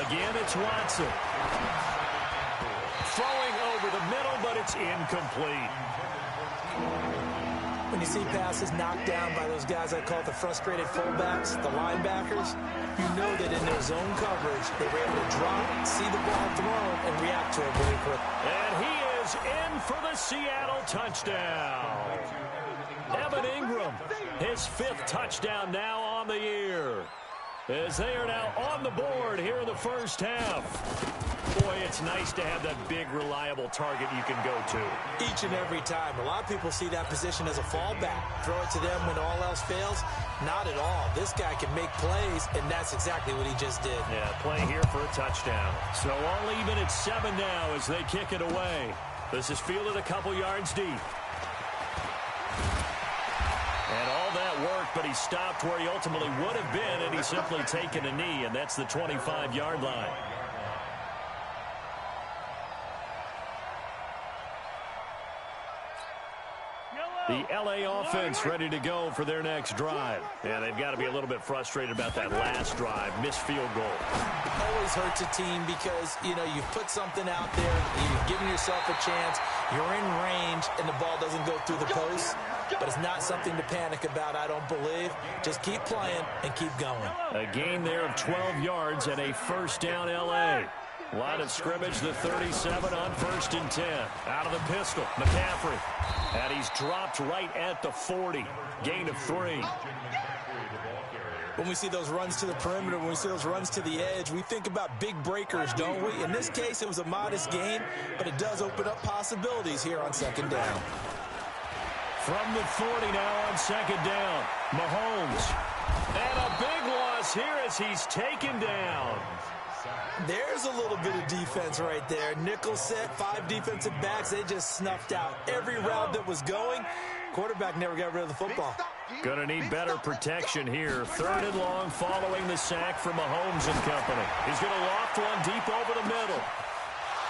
Again, it's Watson. Throwing over the middle, but it's incomplete. When you see passes knocked down by those guys I call the frustrated fullbacks, the linebackers, you know that in their zone coverage, they were able to drop, see the ball thrown, and react to it very quickly. And he is in for the Seattle touchdown. Evan Ingram, his 5th touchdown now on the year. As they are now on the board here in the first half. Boy, it's nice to have that big, reliable target you can go to. Each and every time. A lot of people see that position as a fallback. Throw it to them when all else fails. Not at all. This guy can make plays, and that's exactly what he just did. Yeah, play here for a touchdown. So all even at 7 now as they kick it away. This is fielded a couple yards deep. And all that worked, but he stopped where he ultimately would have been, and he's simply taken a knee, and that's the 25-yard line. The L.A. offense ready to go for their next drive. Yeah, they've got to be a little bit frustrated about that last drive. Missed field goal. Always hurts a team because, you know, you've put something out there, you've given yourself a chance, you're in range, and the ball doesn't go through the post. But it's not something to panic about, I don't believe. Just keep playing and keep going. A gain there of 12 yards and a first down L.A. Line of scrimmage, the 37 on first and 10. Out of the pistol, McCaffrey. And he's dropped right at the 40. Gain of 3. When we see those runs to the perimeter, when we see those runs to the edge, we think about big breakers, don't we? In this case, it was a modest gain, but it does open up possibilities here on second down. From the 40 now on second down. Mahomes. And a big loss here as he's taken down. There's a little bit of defense right there. Nickel set, 5 defensive backs. They just snuffed out every route that was going. Quarterback never got rid of the football. Gonna need better protection here. 3rd and long following the sack from Mahomes and company. He's gonna loft one deep over the middle.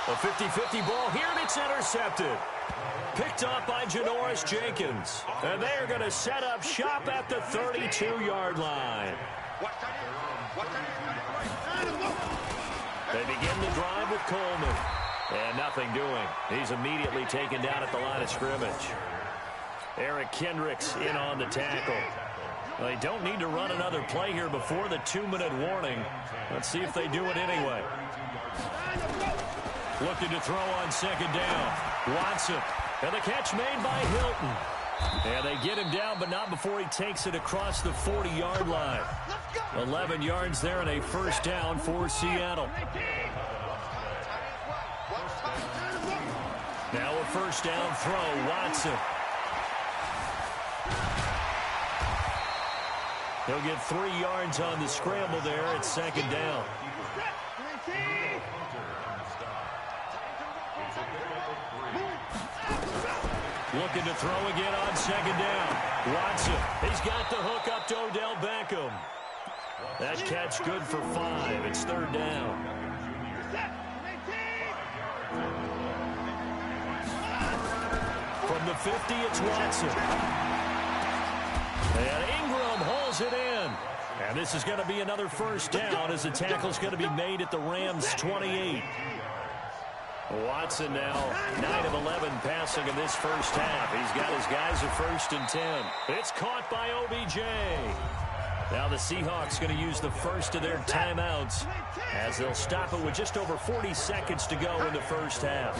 A 50-50 ball here, and it's intercepted. Picked off by Janoris Jenkins. And they're going to set up shop at the 32-yard line. They begin the drive with Coleman. And nothing doing. He's immediately taken down at the line of scrimmage. Eric Kendricks in on the tackle. Well, they don't need to run another play here before the 2-minute warning. Let's see if they do it anyway. Looking to throw on second down. Watson. And the catch made by Hilton. And they get him down, but not before he takes it across the 40-yard line. 11 yards there and a first down for Seattle. Now a first down throw. Watson. He'll get 3 yards on the scramble there at second down. Looking to throw again on second down. Watson. He's got the hook up to Odell Beckham. That catch good for 5. It's 3rd down. From the 50, it's Watson. And Ingram holds it in. And this is going to be another first down as the tackle's going to be made at the Rams' 28. Watson now 9 of 11 passing in this first half. He's got his guys at 1st and 10. It's caught by OBJ. Now the Seahawks going to use the first of their timeouts as they'll stop it with just over 40 seconds to go in the first half.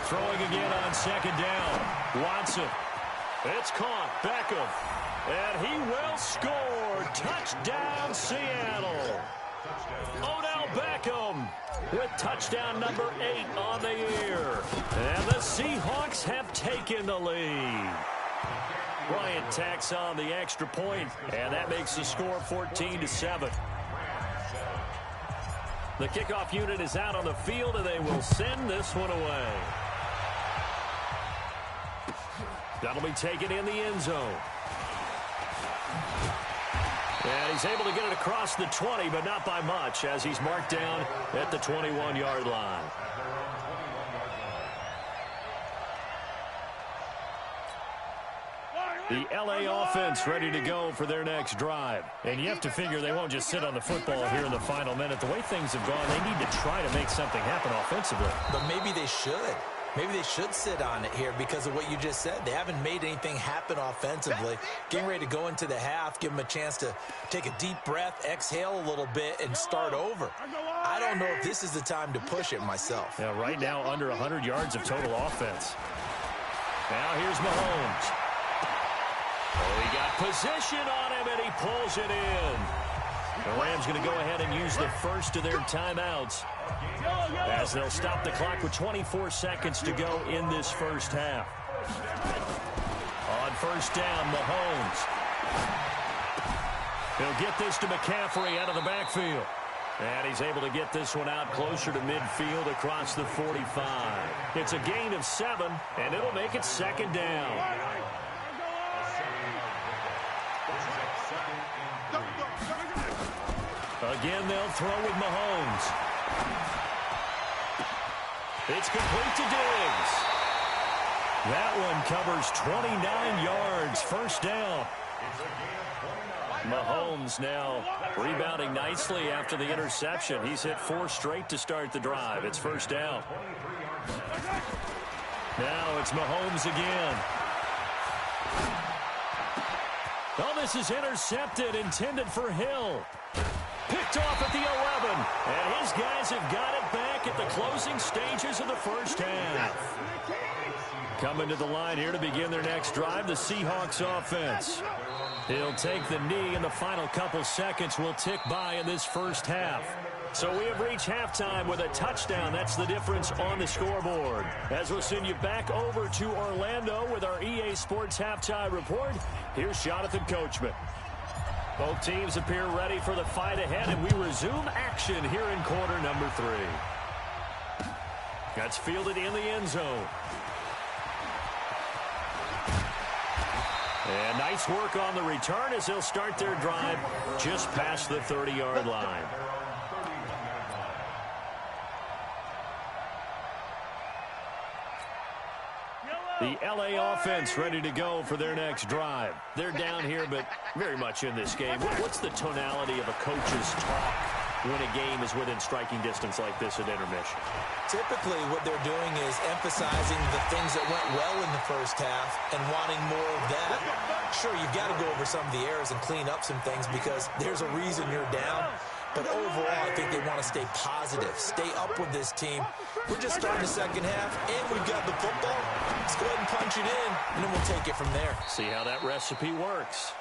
Throwing again on second down. Watson. It's caught. Beckham. And he will score. Touchdown, Seattle. Odell Beckham with touchdown number 8 on the year. And the Seahawks have taken the lead. Bryant tacks on the extra point, and that makes the score 14-7. The kickoff unit is out on the field, and they will send this one away. That'll be taken in the end zone. And he's able to get it across the 20, but not by much, as he's marked down at the 21-yard line. The L.A. offense ready to go for their next drive. And you have to figure they won't just sit on the football here in the final minute. The way things have gone, they need to try to make something happen offensively. But maybe they should. Maybe they should sit on it here because of what you just said. They haven't made anything happen offensively. Getting ready to go into the half, give them a chance to take a deep breath, exhale a little bit, and start over. I don't know if this is the time to push it myself. Yeah, right now under 100 yards of total offense. Now here's Mahomes. Oh, he got position on him, and he pulls it in. The Rams going to go ahead and use the first of their timeouts as they'll stop the clock with 24 seconds to go in this first half. On first down, Mahomes. He'll get this to McCaffrey out of the backfield. And he's able to get this one out closer to midfield across the 45. It's a gain of 7, and it'll make it second down. Again, they'll throw with Mahomes. It's complete to Diggs. That one covers 29 yards. First down. Mahomes now rebounding nicely after the interception. He's hit 4 straight to start the drive. It's first down. Now it's Mahomes again. Oh, this is intercepted, intended for Hill. Picked off at the 11, and his guys have got it back at the closing stages of the first half. Coming to the line here to begin their next drive, the Seahawks offense. He'll take the knee, and the final couple seconds will tick by in this first half. So we have reached halftime with a touchdown. That's the difference on the scoreboard. As we'll send you back over to Orlando with our EA Sports Halftime Report, here's Jonathan Coachman. Both teams appear ready for the fight ahead, and we resume action here in quarter number 3. That's fielded in the end zone. And nice work on the return as they'll start their drive just past the 30-yard line. The LA offense ready to go for their next drive. They're down here, but very much in this game. What's the tonality of a coach's talk when a game is within striking distance like this at intermission? Typically, what they're doing is emphasizing the things that went well in the first half and wanting more of that. Sure, you've got to go over some of the errors and clean up some things because there's a reason you're down. But overall, I think they want to stay positive, stay up with this team. We're just starting the second half, and we've got the football. Let's go ahead and punch it in, and then we'll take it from there. See how that recipe works.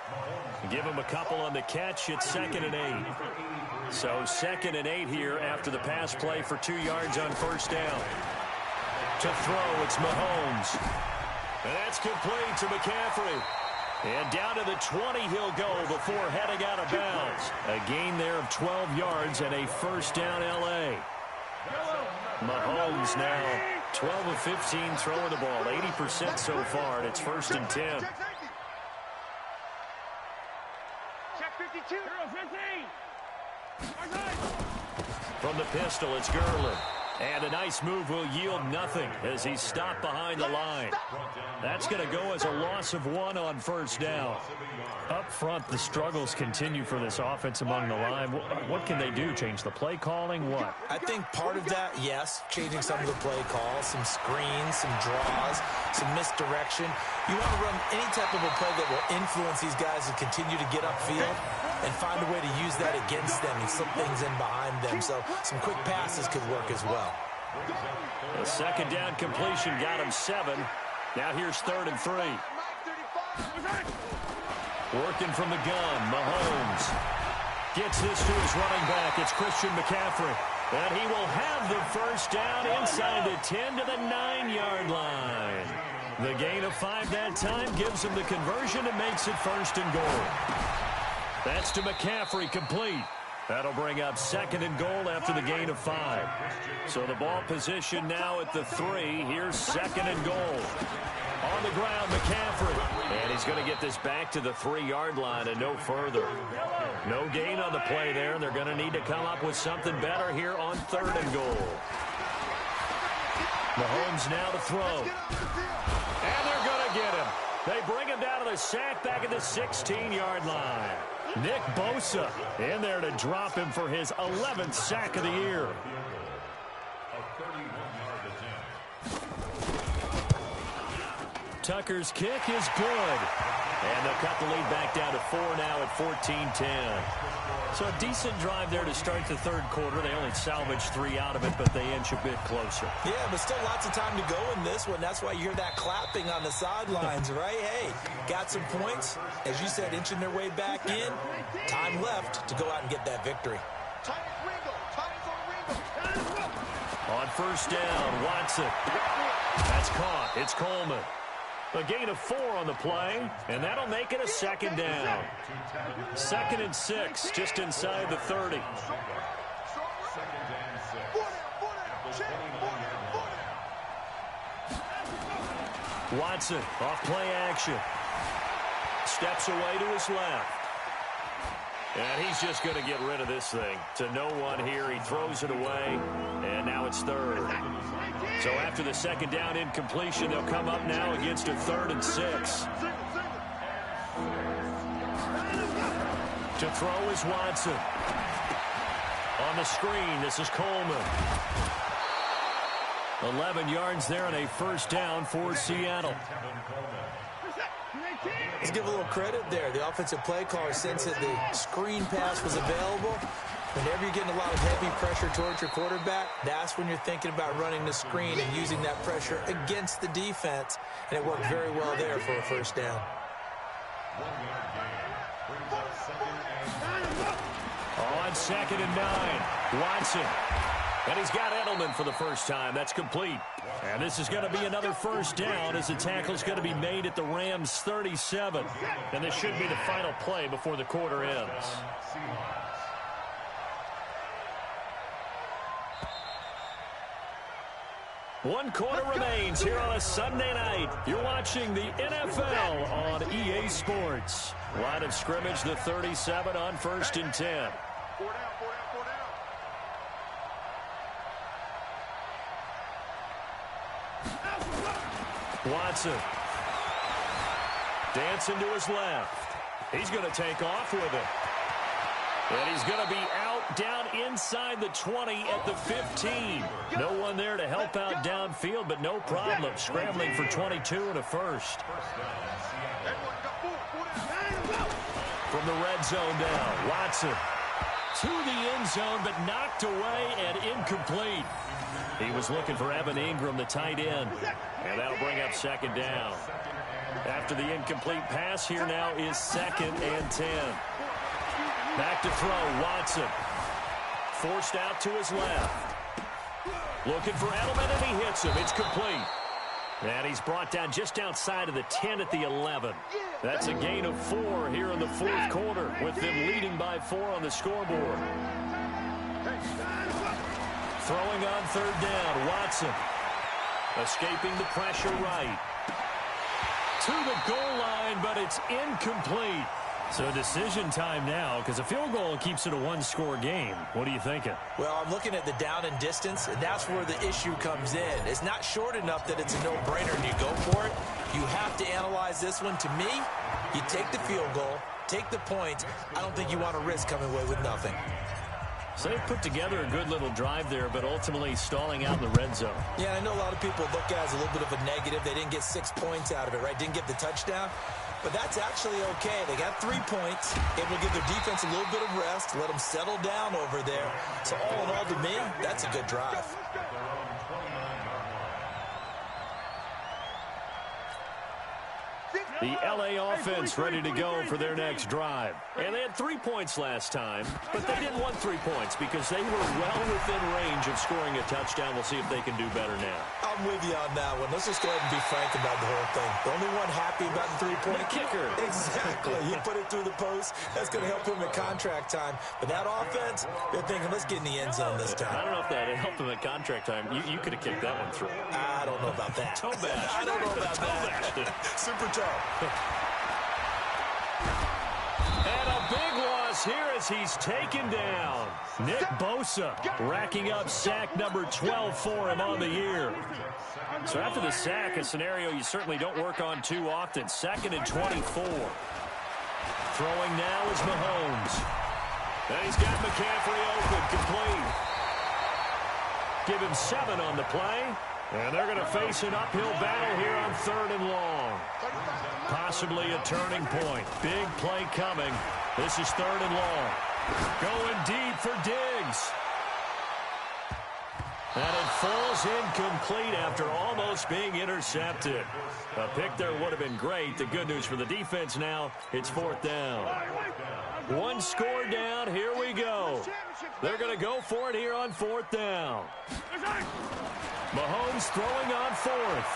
Give them a couple on the catch. It's 2nd and 8. So 2nd and 8 here after the pass play for 2 yards on first down. To throw, it's Mahomes. And that's complete to McCaffrey. And down to the 20 he'll go before heading out of bounds. A gain there of 12 yards and a first down L.A. Mahomes now 12 of 15 throwing the ball, 80% so far, and it's 1st and 10. Check 52. 15. From the pistol, it's Gurley. And a nice move will yield nothing as he's stopped behind the line. That's going to go as a loss of 1 on first down. Up front, the struggles continue for this offense among the line. What can they do? Change the play calling? What? I think part of that, yes, changing some of the play calls, some screens, some draws, some misdirection. You want to run any type of a play that will influence these guys to continue to get upfield and find a way to use that against them and slip things in behind them. So some quick passes could work as well. A 2nd down completion got him 7. Now here's 3rd and 3. Working from the gun, Mahomes gets this to his running back. It's Christian McCaffrey. And he will have the first down inside the 10 to the 9-yard line. The gain of 5 that time gives him the conversion and makes it 1st and goal. That's to McCaffrey, complete. That'll bring up 2nd and goal after the gain of 5. So the ball position now at the 3. Here's 2nd and goal. On the ground, McCaffrey. And he's going to get this back to the 3-yard line and no further. No gain on the play there, and they're going to need to come up with something better here on 3rd and goal. Mahomes now to throw. And they're going to get him. They bring him down to the sack back at the 16-yard line. Nick Bosa in there to drop him for his 11th sack of the year. Tucker's kick is good. And they'll cut the lead back down to 4 now at 14-10. So a decent drive there to start the 3rd quarter. They only salvaged 3 out of it, but they inch a bit closer. Yeah, but still lots of time to go in this one. That's why you hear that clapping on the sidelines, right? Hey, got some points. As you said, inching their way back in. Time left to go out and get that victory. On first down, Watson. That's caught. It's Coleman. A gain of 4 on the play, and that'll make it a 2nd down. 2nd and 6, just inside the 30. Watson off play action. Steps away to his left. And he's just going to get rid of this thing. To no one here, he throws it away, and now it's 3rd. So after the 2nd down incompletion, they'll come up now against a 3rd and 6. To throw is Watson. On the screen, this is Coleman. 11 yards there and a first down for Seattle. Let's give a little credit there. The offensive play caller sensed that the screen pass was available. Whenever you're getting a lot of heavy pressure towards your quarterback, that's when you're thinking about running the screen and using that pressure against the defense. And it worked very well there for a first down. On 2nd and 9, Watson. And he's got Edelman for the first time. That's complete. And this is going to be another first down as the tackle's going to be made at the Rams' 37. And this should be the final play before the quarter ends. One quarter remains here on a Sunday night. You're watching the NFL on EA Sports. Line of scrimmage, the 37 on 1st and 10. Watson. Dancing to his left. He's going to take off with it. And he's going to be out down inside the 20 at the 15. No one there to help out downfield, but no problem. Scrambling for 22 and a first. From the red zone now, Watson. To the end zone, but knocked away and incomplete. He was looking for Evan Ingram, the tight end. And that'll bring up 2nd down. After the incomplete pass, here now is 2nd and 10. Back to throw, Watson. Forced out to his left. Looking for Edelman, and he hits him. It's complete. And he's brought down just outside of the 10 at the 11. That's a gain of 4 here in the 4th quarter, with them leading by 4 on the scoreboard. Throwing on 3rd down, Watson. Escaping the pressure right. To the goal line, but it's incomplete. So decision time now, because a field goal keeps it a one-score game. What are you thinking? Well, I'm looking at the down and distance, and that's where the issue comes in. It's not short enough that it's a no-brainer and you go for it. You have to analyze this one. To me, you take the field goal, take the point. I don't think you want to risk coming away with nothing. So they put together a good little drive there, but ultimately stalling out in the red zone. Yeah, I know a lot of people look at it as a little bit of a negative. They didn't get 6 points out of it, right? Didn't get the touchdown. But that's actually okay. They got 3 points. Able to give their defense a little bit of rest, let them settle down over there. So all in all, to me, that's a good drive. The L.A. offense ready to go for their next drive. And they had 3 points last time, but they didn't want 3 points because they were well within range of scoring a touchdown. We'll see if they can do better now. I'm with you on that one. Let's just go ahead and be frank about the whole thing. The only one happy about the 3-point kicker. Exactly. He put it through the post. That's going to help him at contract time. But that offense, they're thinking, let's get in the end zone this time. I don't know if that helped him at contract time. You could have kicked that one through. I don't know about that. Toe bash. I don't know about that. Super toe. And a big loss here as he's taken down. Nick Bosa racking up sack number 12 for him on the year. So after the sack, a scenario you certainly don't work on too often. 2nd and 24. Throwing now is Mahomes. And he's got McCaffrey open, complete. Give him 7 on the play. And they're going to face an uphill battle here on 3rd and long. Possibly a turning point. Big play coming. This is 3rd and long. Going deep for Diggs. And it falls incomplete after almost being intercepted. A pick there would have been great. The good news for the defense now, it's 4th down. 1 score down. Here we go. They're going to go for it here on 4th down. Mahomes throwing on 4th.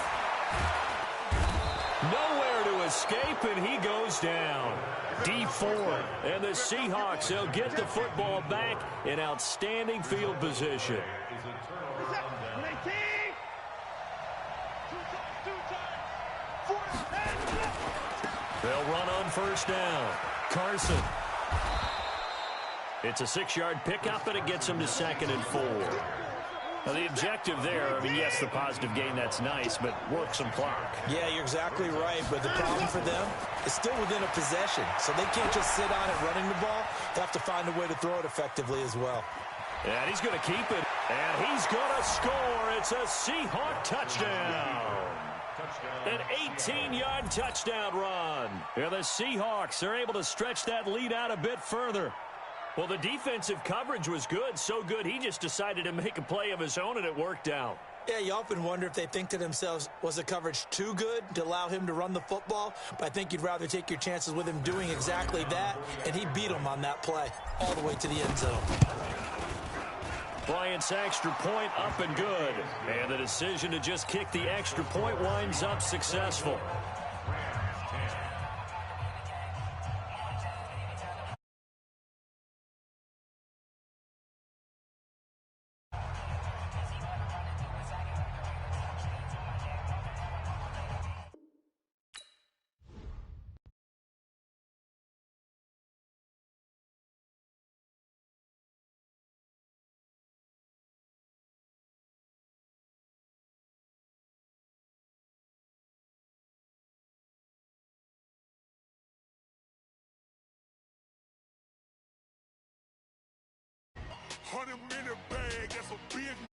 Nowhere to escape, and he goes down. D4. And the Seahawks, they'll get the football back in outstanding field position. They'll run on 1st down. Carson. It's a 6-yard pickup, and it gets him to 2nd and 4. Now, the objective there, I mean, yes, the positive gain, that's nice, but work some clock. Yeah, you're exactly right, but the problem for them is still within a possession, so they can't just sit on it running the ball. They have to find a way to throw it effectively as well. And he's going to keep it, and he's going to score. It's a Seahawk touchdown. An 18-yard touchdown run. And the Seahawks are able to stretch that lead out a bit further. Well, the defensive coverage was good, so good he just decided to make a play of his own, and it worked out. Yeah, you often wonder if they think to themselves, was the coverage too good to allow him to run the football? But I think you'd rather take your chances with him doing exactly that, and he beat him on that play all the way to the end zone. Bryant's extra point up and good. And the decision to just kick the extra point winds up successful. $100 million bag, that's a big